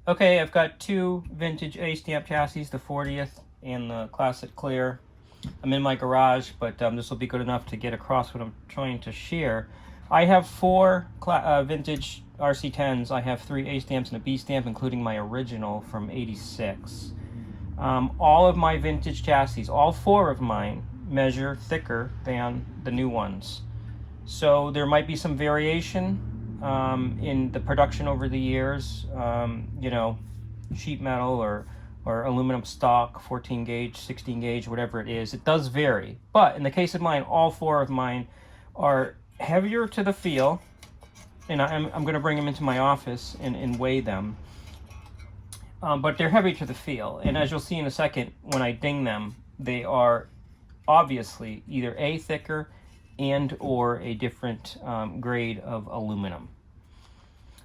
Okay, I've got two vintage A-stamp chassis, the 40th and the Classic Clear. I'm in my garage, but this will be good enough to get across what I'm trying to share. I have four vintage RC10s. I have three A-stamps and a B-stamp, including my original from '86. All of my vintage chassis, all four of mine, measure thicker than the new ones. So there might be some variation in the production over the years, you know, sheet metal or aluminum stock, 14 gauge, 16 gauge, whatever it is. It does vary. But in the case of mine, all four of mine are heavier to the feel. And I'm going to bring them into my office and weigh them. But they're heavy to the feel. And as you'll see in a second, when I ding them, they are obviously either A, thicker, and or a different grade of aluminum.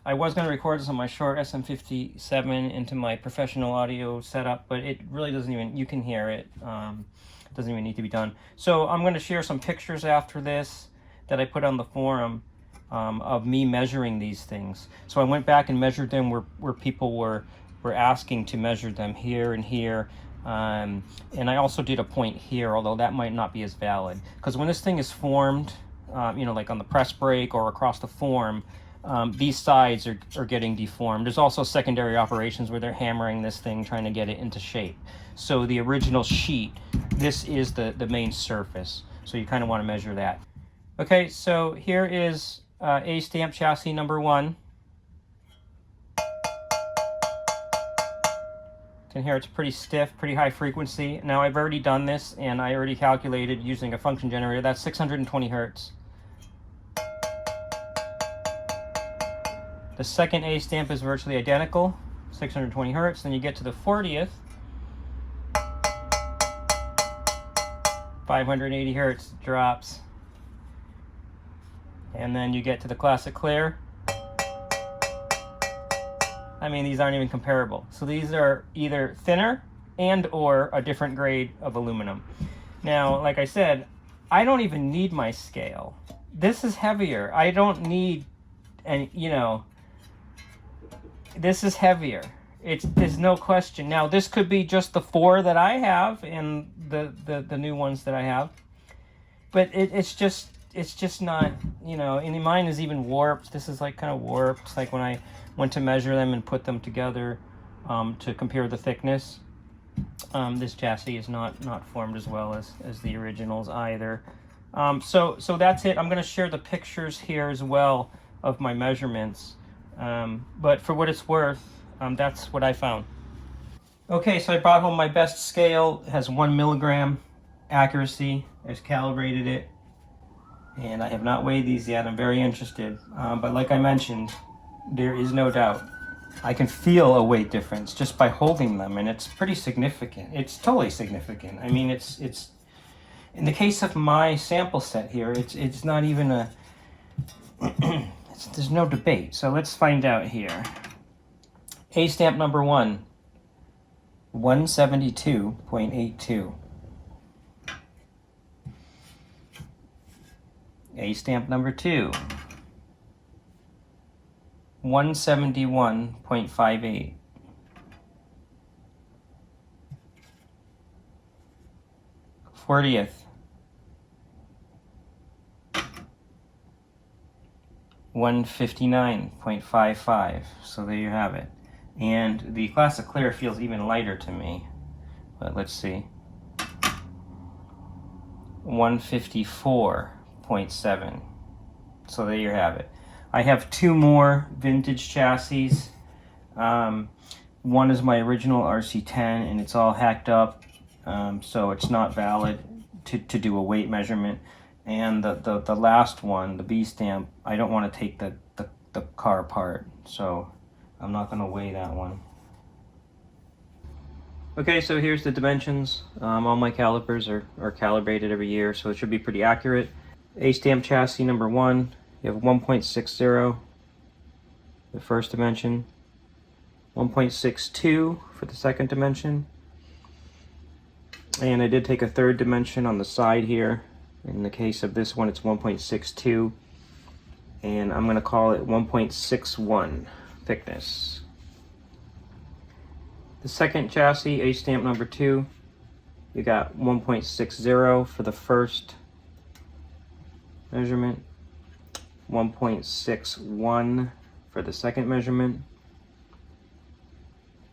I was going to record this on my Shure SM57 into my professional audio setup, but it really doesn't even, you can hear it. It doesn't even need to be done. So I'm going to share some pictures after this that I put on the forum of me measuring these things. So I went back and measured them where people were asking to measure them, here and here. And I also did a point here, although that might not be as valid. Because when this thing is formed, you know, like on the press brake or across the form, these sides are getting deformed. There's also secondary operations where they're hammering this thing, trying to get it into shape. So the original sheet, this is the main surface. So you kind of want to measure that. Okay, so here is A-stamp chassis number 1. You can hear it's pretty stiff, pretty high frequency. Now I've already done this and I already calculated using a function generator. That's 620 hertz. The second A-stamp is virtually identical, 620 hertz. Then you get to the 40th, 580 hertz drops. And then you get to the Classic Clear. I mean, these aren't even comparable. So these are either thinner and or a different grade of aluminum. Now, like I said, I don't even need my scale. This is heavier. I don't need, and you know, this is heavier. There's no question. Now, this could be just the 4 that I have and the new ones that I have. But it's just not, you know, and mine is even warped. This is like kind of warped. It's like when I went to measure them and put them together to compare the thickness. This chassis is not formed as well as the originals either. So that's it. I'm going to share the pictures here as well of my measurements. But for what it's worth, that's what I found. Okay, so I brought home my best scale. It has 1 milligram accuracy. I just calibrated it. And I have not weighed these yet. I'm very interested. But like I mentioned, there is no doubt. I can feel a weight difference just by holding them, and it's pretty significant. It's totally significant. I mean, it's in the case of my sample set here, it's not even a there's no debate. So let's find out here. A-stamp number 1, 172.82. A-stamp number 2, 171.58. Fortieth, 159.55. So there you have it. And the Classic Clear feels even lighter to me. But let's see. 154.7. So there you have it. I have 2 more vintage chassis. One is my original RC10 and it's all hacked up, so it's not valid to do a weight measurement. And the last one, the B-stamp, I don't want to take the car apart, so I'm not going to weigh that one. Okay, so here's the dimensions. All my calipers are calibrated every year, so it should be pretty accurate. A-stamp chassis number 1, you have 1.60, the first dimension, 1.62 for the second dimension, and I did take a third dimension on the side here. In the case of this one, it's 1.62, and I'm going to call it 1.61 thickness. The second chassis, A stamp number 2, you got 1.60 for the first measurement, 1.61 for the second measurement,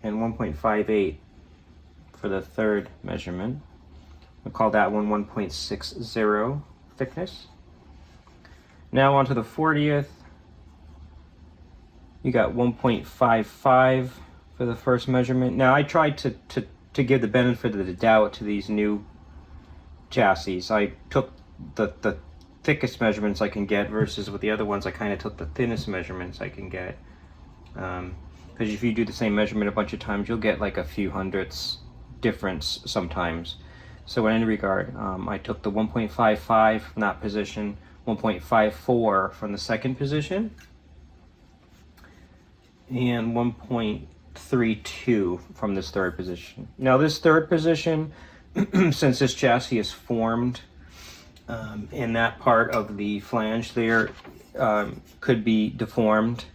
and 1.58 for the third measurement. We'll call that one 1.60 thickness. Now onto the 40th. You got 1.55 for the first measurement. Now I tried to give the benefit of the doubt to these new chassis. I took the thickest measurements I can get versus with the other ones I kind of took the thinnest measurements I can get. Because if you do the same measurement a bunch of times, you'll get like a few hundredths difference sometimes. So in any regard, I took the 1.55 from that position, 1.54 from the second position, and 1.32 from this third position. Now this third position, since this chassis is formed in that part of the flange there, could be deformed.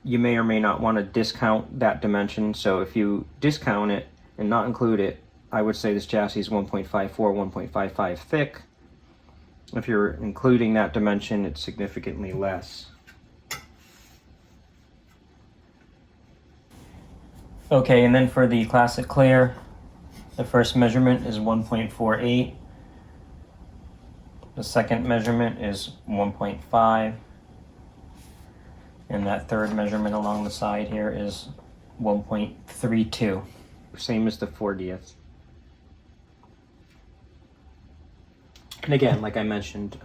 You may or may not want to discount that dimension. So if you discount it and not include it, I would say this chassis is 1.54, 1.55 thick. If you're including that dimension, it's significantly less. Okay, and then for the Classic Clear, the first measurement is 1.48. The second measurement is 1.5. And that third measurement along the side here is 1.32. Same as the 40th. And again, like I mentioned,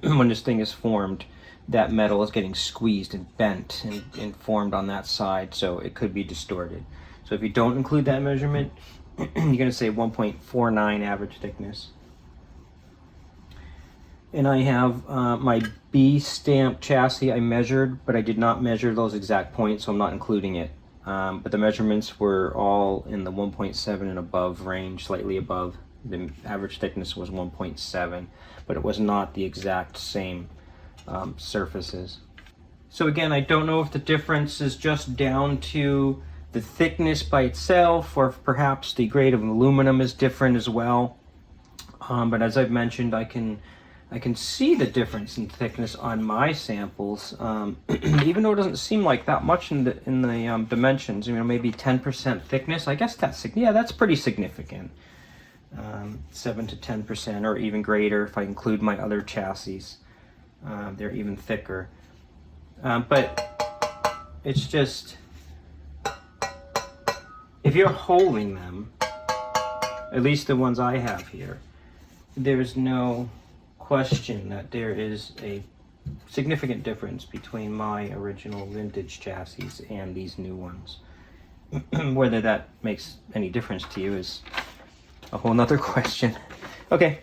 when this thing is formed, that metal is getting squeezed and bent and formed on that side, so it could be distorted. So if you don't include that measurement, you're going to say 1.49 average thickness. And I have my B stamp chassis I measured, but I did not measure those exact points, so I'm not including it. But the measurements were all in the 1.7 and above range, slightly above. The average thickness was 1.7, but it was not the exact same surfaces. So again, I don't know if the difference is just down to the thickness by itself, or if perhaps the grade of aluminum is different as well. But as I've mentioned, I can see the difference in thickness on my samples, even though it doesn't seem like that much in the dimensions. You know, maybe 10% thickness. I guess that's pretty significant. 7 to 10%, or even greater if I include my other chassis. They're even thicker. But it's just, if you're holding them, at least the ones I have here, there's no question that there is a significant difference between my original vintage chassis and these new ones. Whether that makes any difference to you is a whole nother question. Okay,